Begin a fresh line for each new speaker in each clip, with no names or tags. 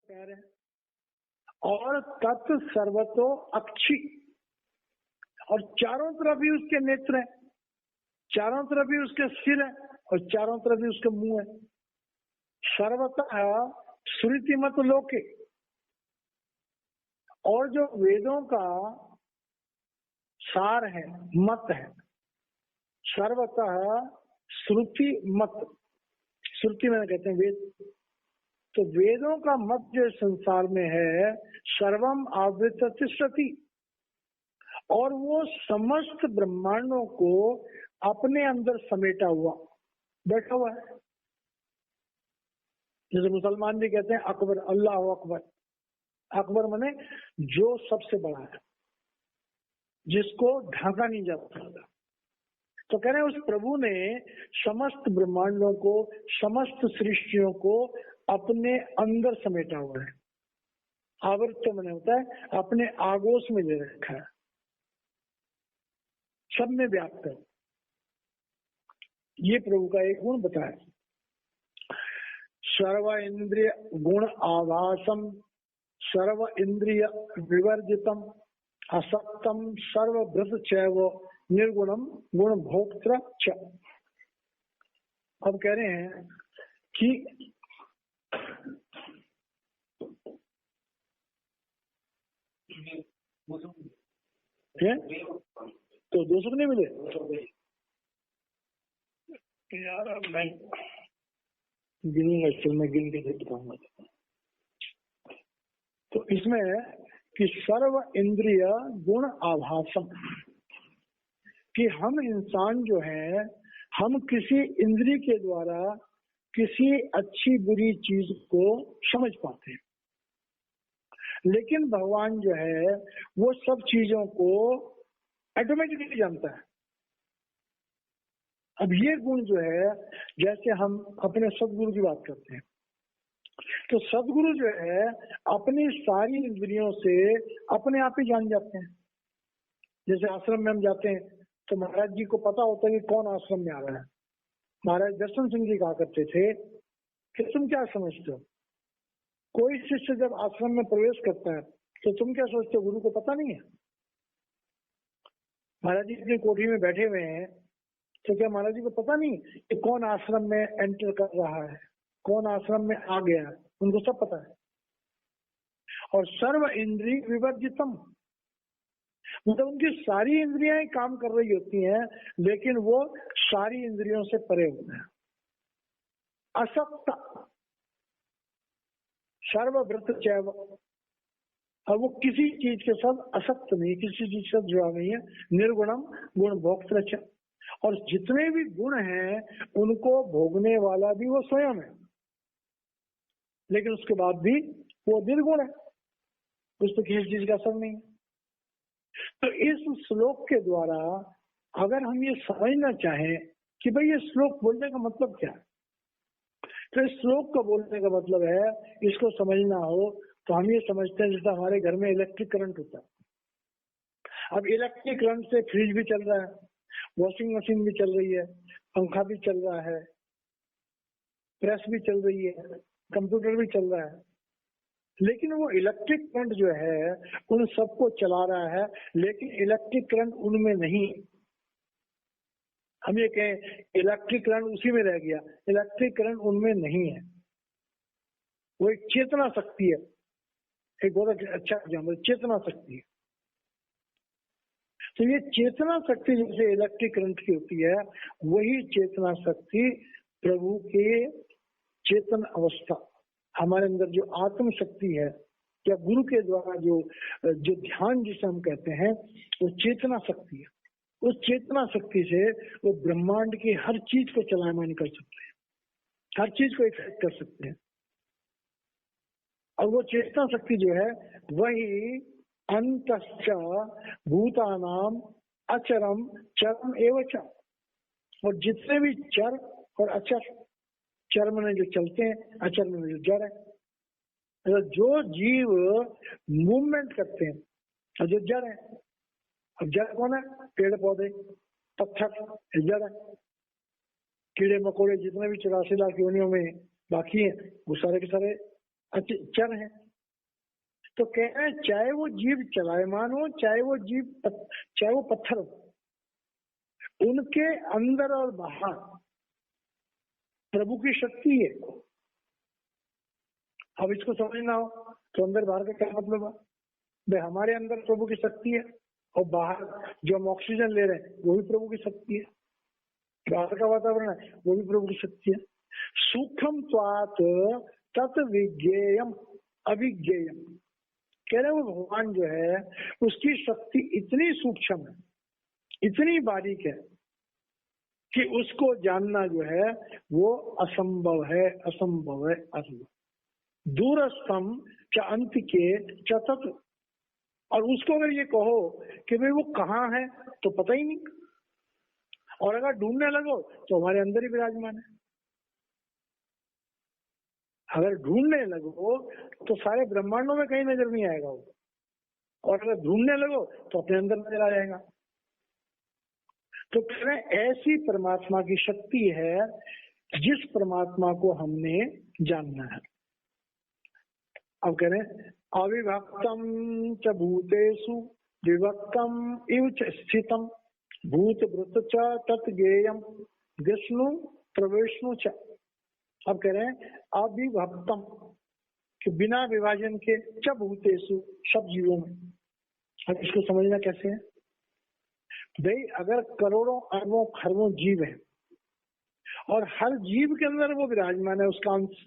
पैर है, और तत् सर्वतो अक्षी, और चारों तरफ भी उसके नेत्र है, चारों तरफ भी उसके सिर है, और चारों तरफ भी उसके मुंह है। सर्वतः श्रुतिमत लोके, और जो वेदों का सार है, मत है, सर्वतः श्रुति मत, श्रुति में कहते हैं वेद, तो वेदों का मत जो संसार में है, सर्वम आवृत तिष्ठति, और वो समस्त ब्रह्मांडों को अपने अंदर समेटा हुआ बैठा हुआ है। जैसे मुसलमान भी कहते हैं अकबर, अल्लाह अकबर, अकबर माने जो सबसे बड़ा है, जिसको ढांका नहीं जा सकता। तो कह रहे हैं उस प्रभु ने समस्त ब्रह्मांडों को, समस्त सृष्टियों को अपने अंदर समेटा हुआ है। आवृत माने होता है अपने आगोश में ले रखा है, सब में व्याप्त है। ये प्रभु का एक गुण बताया। सर्व इंद्रिय गुण आभासम, सर्व इंद्रिय विवर्जितम, असक्तम सर्वभृत चैव निर्गुणम गुण भोक्त्र च। अब कह रहे हैं कि तो 200 नहीं मिले यार, अब मैं गिनूंगा, चल मैं गिन के बताऊंगा। तो इसमें कि सर्व इंद्रिय गुण आभासम, कि हम इंसान जो है, हम किसी इंद्रिय के द्वारा किसी अच्छी बुरी चीज को समझ पाते हैं, लेकिन भगवान जो है वो सब चीजों को ऑटोमेटिकली जानता है। अब ये गुण जो है, जैसे हम अपने सदगुरु की बात करते हैं, तो सदगुरु जो है अपनी सारी इंद्रियों से अपने आप ही जान जाते हैं। जैसे आश्रम में हम जाते हैं तो महाराज जी को पता होता है कि कौन आश्रम में आ रहा है। महाराज दर्शन सिंह जी कहा करते थे कि तुम क्या समझते हो, कोई शिष्य जब आश्रम में प्रवेश करता है तो तुम क्या सोचते हो, गुरु को पता नहीं है? महाराज जी अपनी कोठी में बैठे हुए हैं तो क्या महाराज जी को पता नहीं कि कौन आश्रम में एंटर कर रहा है, कौन आश्रम में आ गया है? उनको सब पता है। और सर्व इंद्रिय विवर्जितम, मतलब उनकी सारी इंद्रियां काम कर रही होती हैं, लेकिन वो सारी इंद्रियों से परे होते हैं। असक्त सर्वभृत चैव, और वो किसी चीज के साथ असक्त नहीं, किसी चीज से जुड़ा नहीं है। निर्गुणम गुण भोक्तृ च, और जितने भी गुण हैं उनको भोगने वाला भी वो स्वयं है, लेकिन उसके बाद भी वो निर्गुण है, उस पर किसी चीज का असर नहीं है। तो इस श्लोक के द्वारा अगर हम ये समझना चाहें कि भाई ये श्लोक बोलने का मतलब क्या है, तो इस श्लोक का बोलने का मतलब है, इसको समझना हो तो हम ये समझते हैं जैसे हमारे घर में इलेक्ट्रिक करंट होता है। अब इलेक्ट्रिक करंट से फ्रिज भी चल रहा है, वॉशिंग मशीन भी चल रही है, पंखा भी चल रहा है, प्रेस भी चल रही है, कंप्यूटर भी चल रहा है, लेकिन वो इलेक्ट्रिक करंट जो है उन सबको चला रहा है, लेकिन इलेक्ट्रिक करंट उनमें नहीं। हम ये कहें इलेक्ट्रिक करंट उसी में रह गया, इलेक्ट्रिक करंट उनमें नहीं है। वो एक चेतना शक्ति है, एक बहुत अच्छा एग्जाम्पल, चेतना शक्ति है। तो ये चेतना शक्ति जैसे इलेक्ट्रिक करंट की होती है, वही चेतना शक्ति प्रभु के चेतन अवस्था, हमारे अंदर जो आत्म शक्ति है या गुरु के द्वारा जो ध्यान जिसे हम कहते हैं, वो चेतना शक्ति है। उस चेतना शक्ति से वो ब्रह्मांड की हर चीज को चलायमान कर सकते हैं, हर चीज को इफेक्ट कर सकते हैं। और वो चेतना शक्ति जो है वही अंतश्च भूतानाम अचरम चरम एवं च, और जितने भी चर और अचर, चर में जो चलते हैं, अचर में जो जड़ है, तो जो जीव मूवमेंट करते हैं और जो जड़ है, अब जड़ कौन है? पेड़ पौधे, पत्थर, जड़ है। कीड़े मकोड़े जितने भी 84 लाख योनियों में बाकी हैं, वो सारे के सारे चर है। तो कह रहे हैं चाहे वो जीव चलायमान हो, चाहे वो पत्थर हो, उनके अंदर और बाहर प्रभु की शक्ति है। अब इसको समझना हो तो अंदर बाहर का क्या मतलब है? भाई हमारे अंदर प्रभु की शक्ति है और बाहर जो हम ऑक्सीजन ले रहे हैं वो भी प्रभु की शक्ति है, बाहर का वातावरण है वो भी प्रभु की शक्ति है। सूक्ष्म त्वात् तत् विज्ञेयम अविज्ञेयम। कह रहे वो भगवान जो है उसकी शक्ति इतनी सूक्ष्म है, इतनी बारीक है कि उसको जानना जो है वो असंभव है, असंभव है, असंभव। दूरस्थम च अंत के च तत्। और उसको अगर ये कहो कि भाई वो कहाँ है तो पता ही नहीं, और अगर ढूंढने लगो तो हमारे अंदर ही विराजमान है। अगर ढूंढने लगो तो सारे ब्रह्मांडों में कहीं नजर नहीं आएगा वो, और अगर ढूंढने लगो तो अपने अंदर नजर आ जाएगा। तो कह रहे ऐसी परमात्मा की शक्ति है जिस परमात्मा को हमने जानना है। अब कह रहे अविभक्तम च भूतेषु विभक्तम इव च स्थितम भूत वृत्त च तत् ज्ञेयम विष्णु प्रवेशनु च। अब कह रहे हैं अविभक्तम कि बिना विभाजन के च भूतेषु सब जीवों में। अब इसको समझना कैसे है? भाई अगर करोड़ों अरबों खरबों जीव है और हर जीव के अंदर वो विराजमान है उसका अंश,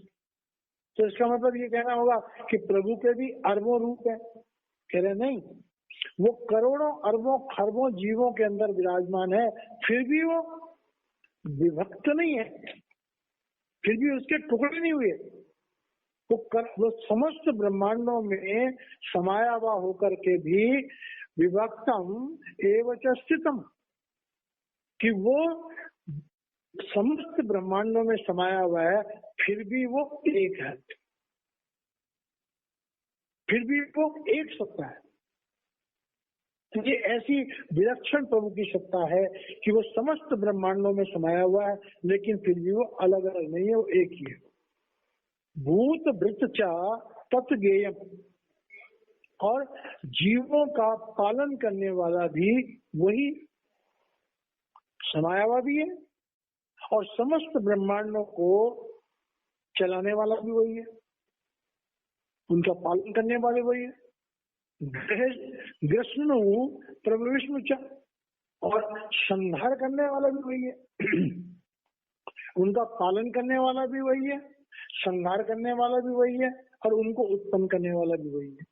तो इसका मतलब ये कहना होगा कि प्रभु के भी अरबों रूप है। कह रहे नहीं, वो करोड़ों अरबों खरबों जीवों के अंदर विराजमान है, फिर भी वो विभक्त नहीं है, फिर भी उसके टुकड़े नहीं हुए। वो समस्त ब्रह्मांडों में समाया हुआ होकर के भी विभक्तम एवं च स्थितम, कि वो समस्त ब्रह्मांडों में समाया हुआ है फिर भी वो एक है, फिर भी वो एक सत्ता है। तो ये ऐसी विलक्षण प्रभु की सत्ता है कि वो समस्त ब्रह्मांडों में समाया हुआ है लेकिन फिर भी वो अलग अलग नहीं है, वो एक ही है। भूत वृत्त च तत् ज्ञेयम, और जीवों का पालन करने वाला भी वही समाया हुआ भी है और समस्त ब्रह्मांडों को चलाने वाला भी वही है, उनका पालन करने वाले वही है। विष्णु प्रभु विष्णु च, और संहार करने वाला भी वही है उनका पालन करने वाला भी वही है, संहार करने वाला भी वही है, और उनको उत्पन्न करने वाला भी वही है।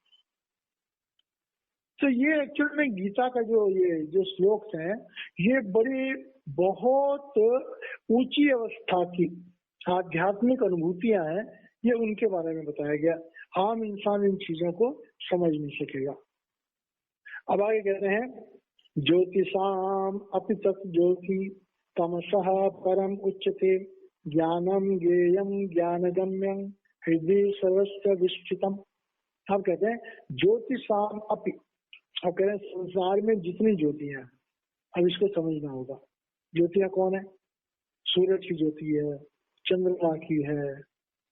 तो ये एक्चुअल में गीता का जो श्लोक है ये बड़ी बहुत ऊंची अवस्था की आध्यात्मिक अनुभूतियां हैं, ये उनके बारे में बताया गया। आम इंसान इन चीजों को समझ नहीं सकेगा। अब आगे कहते हैं ज्योतिषाम अपि तत् ज्योति तमसः परम उच्यते ज्ञानम ज्ञेयम ज्ञानगम्यम हृदय सर्वस्य विष्ठितम। अब कहते हैं ज्योतिषाम अपि, अब कह रहे हैं संसार में जितनी ज्योतियां, अब इसको समझना होगा। ज्योतियां कौन है? सूरज की ज्योति है, चंद्रमा की है,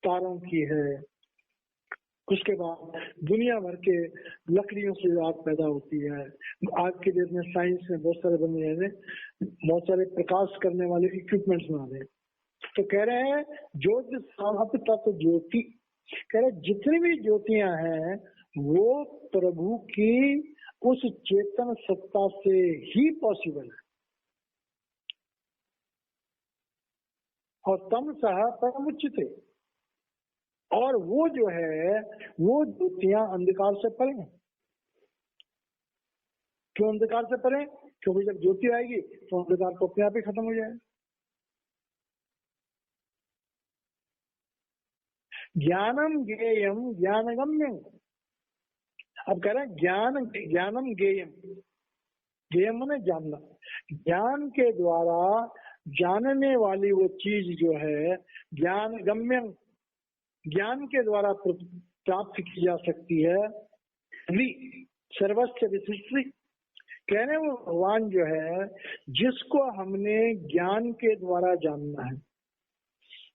तारों की है, उसके बाद दुनिया भर के लकड़ियों से आग पैदा होती है। आज के डेट में साइंस में बहुत सारे बन रहे हैं, बहुत सारे प्रकाश करने वाले इक्विपमेंट्स बना रहे हैं। तो कह रहे हैं ज्योति तत्व ज्योति, कह रहे जितनी भी ज्योतियां हैं वो प्रभु की उस चेतन सत्ता से ही पॉसिबल है। और तम सह परमुचित, और वो जो है वो ज्योतियां अंधकार से परे हैं। क्यों अंधकार से परे? क्योंकि जब ज्योति आएगी तो अंधकार तो अपने आप ही खत्म हो जाएगा। ज्ञानम ज्ञेयम ज्ञानगम्यम। अब कह रहे हैं ज्ञानम ज्ञेयम, ज्ञेयम माने जानना, ज्ञान के द्वारा जानने वाली वो चीज जो है ज्ञान गम्यम, ज्ञान के द्वारा प्राप्त की जा सकती है। सर्वस्व विशिष्टि, कह रहे वो भगवान जो है जिसको हमने ज्ञान के द्वारा जानना है,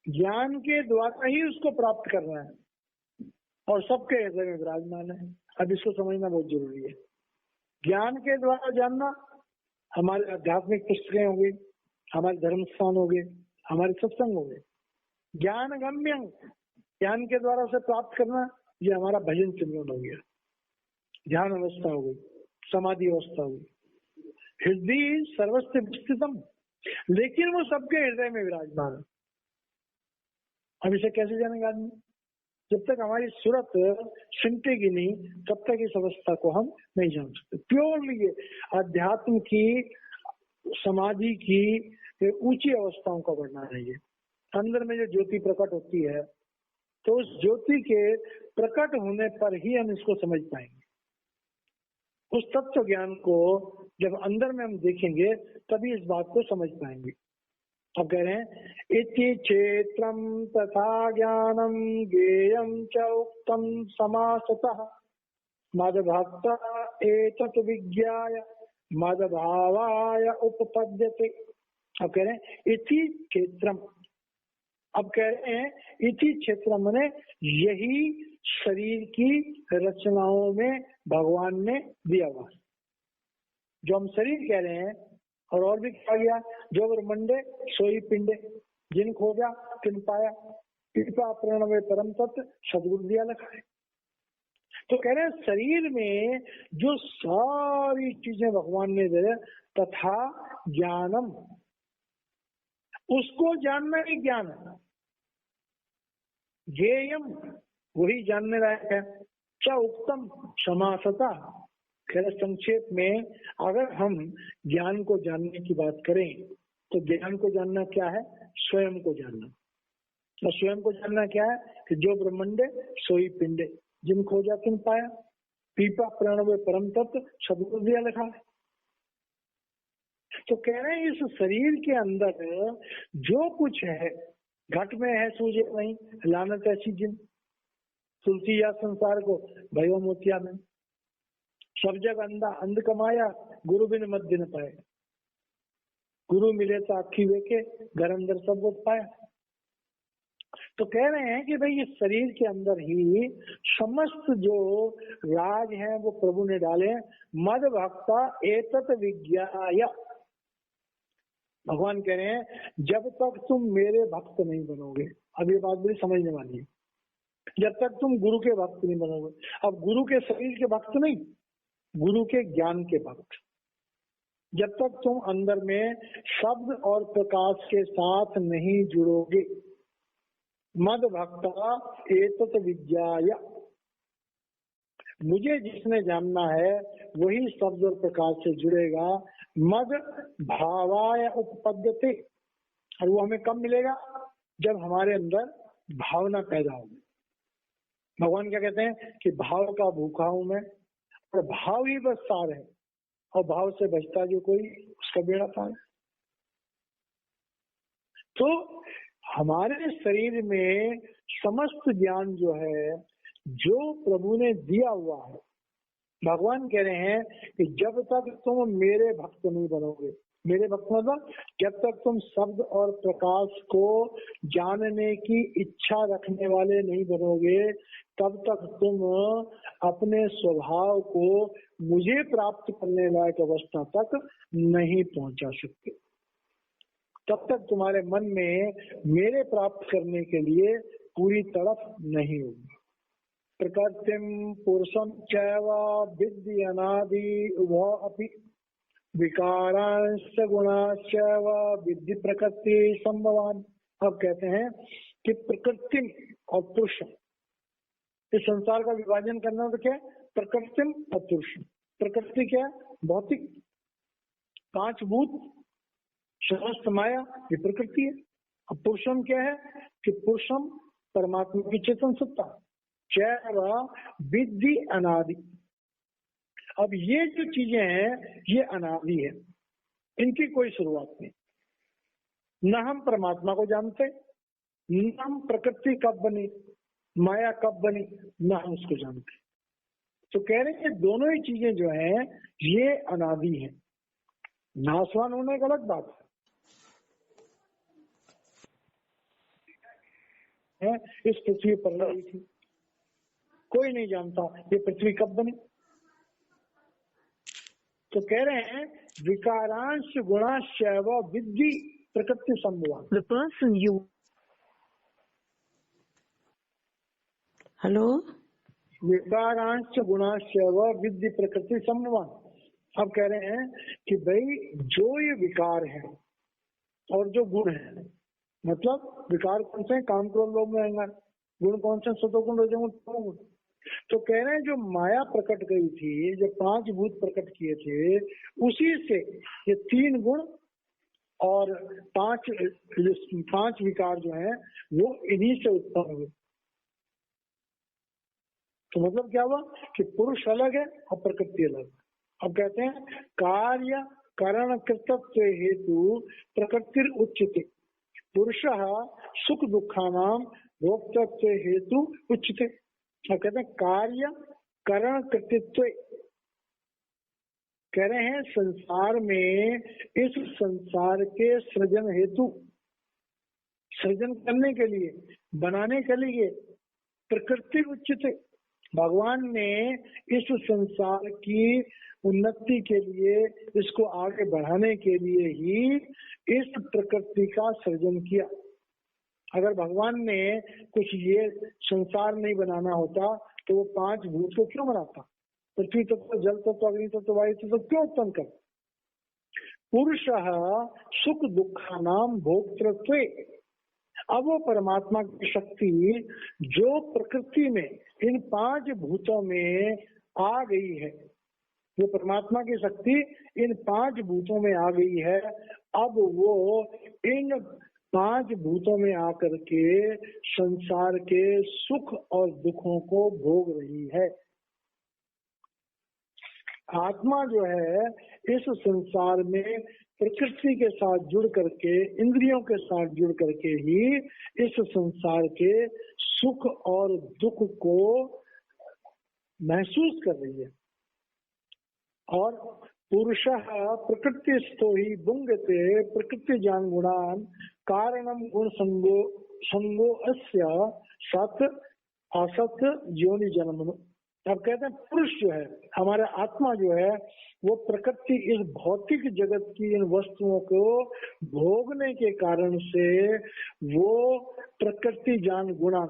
ज्ञान के द्वारा ही उसको प्राप्त करना है। और सबके हृदय में विराजमान है। अब इसको समझना बहुत जरूरी है। ज्ञान के द्वारा जानना, हमारे आध्यात्मिक पुस्तकें हो गई, हमारे धर्म स्थान हो गए, हमारे सत्संग हो गए। ज्ञान गम्य, ज्ञान के द्वारा से प्राप्त करना, ये हमारा भजन सिमरन हो गया, ध्यान अवस्था हो गई, समाधि अवस्था हो गई। हृदय सर्वस्व विस्तृतम, लेकिन वो सबके हृदय में विराजमान है। अब इसे कैसे जानेगा आदमी? जब तक हमारी सूरत सिमटेगी नहीं, तब तक इस अवस्था को हम नहीं जान सकते। प्योरली ये अध्यात्म की, समाधि की ऊंची अवस्थाओं का वर्णन है। ये अंदर में जो ज्योति प्रकट होती है, तो उस ज्योति के प्रकट होने पर ही हम इसको समझ पाएंगे। उस तत्व ज्ञान को जब अंदर में हम देखेंगे, तभी इस बात को समझ पाएंगे। अब कह रहे हैं इति क्षेत्रम तथा ज्ञानम ज्ञेयं च उक्तम समासतः मद्भक्ता एतत् विज्ञाय मद्भावाय उपपद्यते। अब कह रहे हैं इति क्षेत्रम, अब कह रहे हैं इति क्षेत्र माने यही शरीर की रचनाओं में भगवान ने दिया हुआ। जो हम शरीर कह रहे हैं, और भी कहा गया, जो ब्रह्मंडे सोई पिंडे, जिन खोजा तिन पाया, कृपा प्रणवे परम तत्व सदगुरु दिया लिखा है। तो कह रहे हैं शरीर में जो सारी चीजें भगवान ने दे, तथा ज्ञानम, उसको जानना ही ज्ञान है। ज्ञेयम, वही जानने लायक है। क्या उत्तम समासता, खैर संक्षेप में अगर हम ज्ञान को जानने की बात करें, तो ज्ञान को जानना क्या है? स्वयं को जानना। और स्वयं को जानना क्या है? कि जो ब्रह्मंडे सोई पिंडे, जिन खोजा तिन पाया, पीपा प्रणव परम तत्व सदगुरु दिया लिखा है। तो कह रहे हैं इस शरीर के अंदर जो कुछ है, घट में है सूझे नहीं, लानत ऐसी जिन, तुलसी या संसार को भयो मोतिया में, सब जग अंधा अंध कमाया, गुरु बिन मत दिन पाए, गुरु मिले तो आखी वेके, घर अंदर सब कुछ पाया। तो कह रहे हैं कि भाई इस शरीर के अंदर ही समस्त जो राज हैं वो प्रभु ने डाले। मद भक्ता एतत् विज्ञाय, भगवान कह रहे हैं जब तक तुम मेरे भक्त नहीं बनोगे, अब ये बात बड़ी समझने वाली है, जब तक तुम गुरु के भक्त नहीं बनोगे। अब गुरु के शरीर के भक्त नहीं, गुरु के ज्ञान के भक्त। जब तक तुम अंदर में शब्द और प्रकाश के साथ नहीं जुड़ोगे, मद भक्ता एतत् विज्ञाय, मुझे जिसने जानना है वही शब्द और प्रकाश से जुड़ेगा। मद भावाय उपपद्यते, और वो हमें कब मिलेगा? जब हमारे अंदर भावना पैदा होगी। भगवान क्या कहते हैं कि भाव का भूखा हूं मैं, और भाव ही बस सार है, और भाव से बचता जो कोई उसका बेड़ा पार। तो हमारे शरीर में समस्त ज्ञान जो है, जो प्रभु ने दिया हुआ है, भगवान कह रहे हैं कि जब तक तुम मेरे भक्त नहीं बनोगे, मेरे भक्त मतलब जब तक तुम शब्द और प्रकाश को जानने की इच्छा रखने वाले नहीं बनोगे, तब तक तुम अपने स्वभाव को मुझे प्राप्त करने लायक अवस्था तक नहीं पहुंचा सकते। तब तक तुम्हारे मन में मेरे प्राप्त करने के लिए पूरी तड़प नहीं होगी। प्रकृतिम पुरुषम चैव विद्धि अनादि उभौ अपि विकारांश गुणाश्चैव विद्धि प्रकृति संभवान। अब कहते हैं कि प्रकृतिम और पुरुषम, इस संसार का विभाजन करना तो क्या है? प्रकृतिम और पुरुषम। प्रकृति क्या है? भौतिक, पांच भूत, समस्त माया, ये प्रकृति है। अब पुरुषम क्या है? कि पुरुषम परमात्मा की चेतन सत्ता, चैव विद्धि अनादि। अब ये जो चीजें हैं ये अनादि है, इनकी कोई शुरुआत नहीं। न हम परमात्मा को जानते, न हम प्रकृति कब बनी, माया कब बनी, न हम उसको जानते। तो कह रहे हैं दोनों ही चीजें जो हैं ये अनादि हैं। नाशवान होने एक अलग बात है, इस पृथ्वी पर रही थी, कोई नहीं जानता ये पृथ्वी कब बनी। तो कह रहे हैं विकारांश गुणाश्चैव विद्धि प्रकृति संभवान।
The person you हेलो
विकारांश गुणाश्चैव विद्धि प्रकृति संभवान। अब कह रहे हैं कि भाई जो ये विकार है और जो गुण है, मतलब विकार कौन से, काम क्रोध लोभ में अहंकार, गुण कौन से, सतोगुण रजोगुण तमोगुण। तो कह रहे हैं जो माया प्रकट गई थी, जो 5 भूत प्रकट किए थे, उसी से ये 3 गुण और 5 विकार जो है वो इन्हीं से उत्पन्न हुए। तो मतलब क्या हुआ कि पुरुष अलग है और प्रकृति अलग है। अब कहते हैं कार्य करण कृतत्व हेतु प्रकृति उच्यते, पुरुषः सुख दुखानाम भोक्तृत्व हेतु उच्यते। अब कहते हैं कार्य करण कृतित्व, कह रहे हैं संसार में इस संसार के सृजन हेतु, सृजन करने के लिए, बनाने के लिए प्रकृति उच्चते, भगवान ने इस संसार की उन्नति के लिए, इसको आगे बढ़ाने के लिए ही इस प्रकृति का सृजन किया। अगर भगवान ने कुछ ये संसार नहीं बनाना होता तो वो 5 भूत को क्यों बनाता, पृथ्वी तत्व, जल तत्व, अग्नि तत्व, वायु तत्व क्यों उत्पन्न कर। पुरुषः सुख दुखानाम भोक्तृत्व, अब वो परमात्मा की शक्ति जो प्रकृति में इन 5 भूतों में आ गई है, वो परमात्मा की शक्ति इन 5 भूतों में आ गई है। अब वो इन 5 भूतों में आकर के संसार के सुख और दुखों को भोग रही है। आत्मा जो है इस संसार में प्रकृति के साथ जुड़ करके, इंद्रियों के साथ जुड़ करके ही इस संसार के सुख और दुख को महसूस कर रही है। और पुरुषः प्रकृति स्थो ही बुंगते प्रकृति जान गुणान कारणम गुण संगो अस्य सत असत योनि जन्म। अब कहते हैं पुरुष जो है, हमारा आत्मा जो है, वो प्रकृति, इस भौतिक जगत की इन वस्तुओं को भोगने के कारण से वो प्रकृति जान गुणा,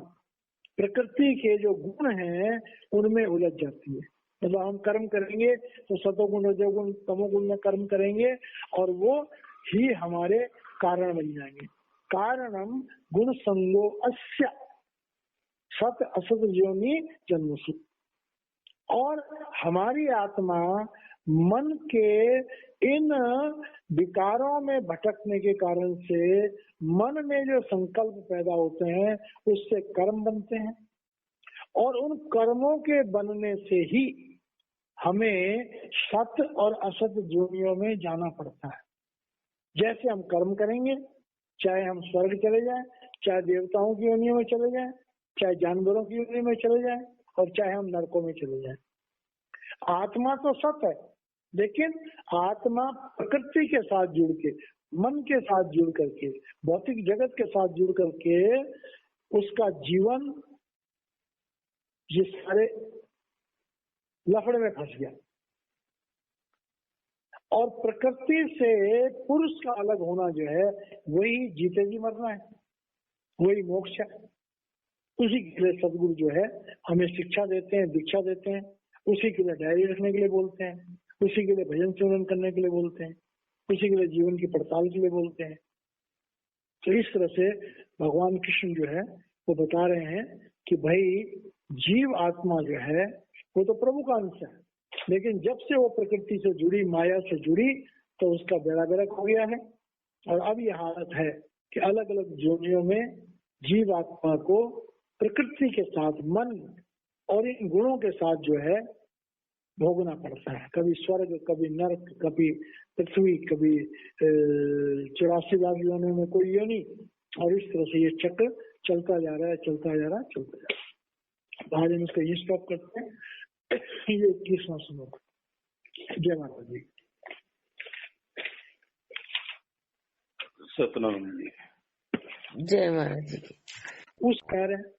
प्रकृति के जो गुण हैं उनमें उलझ जाती है। मतलब हम कर्म करेंगे तो सतोगुण रजोगुण तमोगुण में कर्म करेंगे और वो ही हमारे कारण बन जाएंगे। कारणम गुण संगो अस्य सत असत योनि जन्मसु। और हमारी आत्मा मन के इन विकारों में भटकने के कारण से, मन में जो संकल्प पैदा होते हैं उससे कर्म बनते हैं, और उन कर्मों के बनने से ही हमें सत और असत योनियों में जाना पड़ता है। जैसे हम कर्म करेंगे, चाहे हम स्वर्ग चले जाएं, चाहे देवताओं की योनियों में चले जाएं, चाहे जानवरों की योनि में चले जाएं, और चाहे हम नरकों में चले जाएं। आत्मा तो सत है, लेकिन आत्मा प्रकृति के साथ जुड़ के, मन के साथ जुड़ करके, भौतिक जगत के साथ जुड़ करके उसका जीवन ये सारे लफड़े में फंस गया। और प्रकृति से पुरुष का अलग होना जो है वही जीते जी मरना है, वही मोक्ष है। उसी के लिए सदगुरु जो है हमें शिक्षा देते हैं, दीक्षा देते हैं, उसी के लिए डायरी रखने के लिए बोलते हैं, उसी के लिए भजन सुनन करने के लिए बोलते हैं, उसी के लिए जीवन की पड़ताल के लिए बोलते हैं। तो इस तरह से भगवान कृष्ण जो है वो बता रहे हैं कि भाई जीव आत्मा जो है वो तो प्रभु का अंश है, लेकिन जब से वो प्रकृति से जुड़ी, माया से जुड़ी, तो उसका बेड़ा गर्क हो गया है। और अब ये हालत है कि अलग अलग योनियों में जीव आत्मा को प्रकृति के साथ, मन और इन गुणों के साथ जो है भोगना पड़ता है। कभी स्वर्ग, कभी नरक, कभी पृथ्वी, कभी 84 लाख योनियों में कोई योनि, और इस तरह से ये चक्र चलता जा रहा है, चलता जा रहा है, चलता जा रहा है। आज हम इसको ये स्टॉप करते हैं। ये 21वां श्लोक। जय माता जी।
सतनाम जी।
जय महाराज जी।
उस कह रहे हैं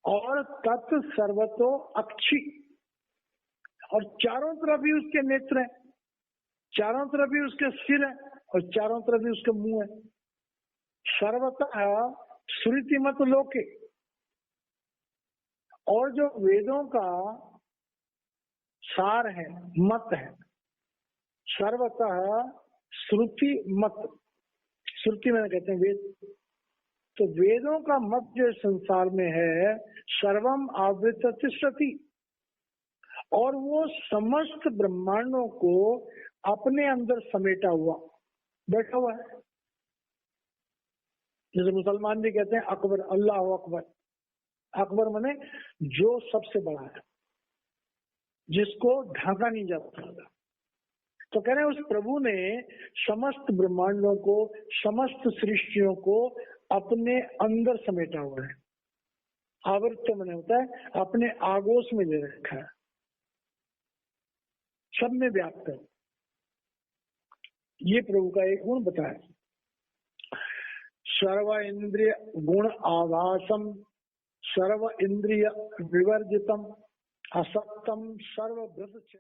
और तत् सर्वतो अक्षी, और चारों तरफ ही उसके नेत्र हैं, चारों तरफ ही उसके सिर है, और चारों तरफ ही उसके मुंह है। सर्वतः श्रुतिमत लोके, और जो वेदों का सार है, मत है, सर्वतः श्रुति मत, श्रुति में कहते हैं वेद, तो वेदों का मत जो संसार में है, सर्वम आवृत तिष्ठति, और वो समस्त ब्रह्मांडों को अपने अंदर समेटा हुआ बैठा हुआ है। जैसे मुसलमान भी कहते हैं अकबर, अल्लाह अकबर, अकबर माने जो सबसे बड़ा है, जिसको ढांका नहीं जा सकता। तो कह रहे हैं उस प्रभु ने समस्त ब्रह्मांडों को, समस्त सृष्टियों को अपने अंदर समेटा हुआ है। आवृत्त मैंने होता है अपने आगोश में ले रखा है, सब में व्याप्त है। ये प्रभु का एक गुण बताया। सर्व इंद्रिय गुण आभासम, सर्व इंद्रिय विवर्जितम, असक्तम सर्वभृत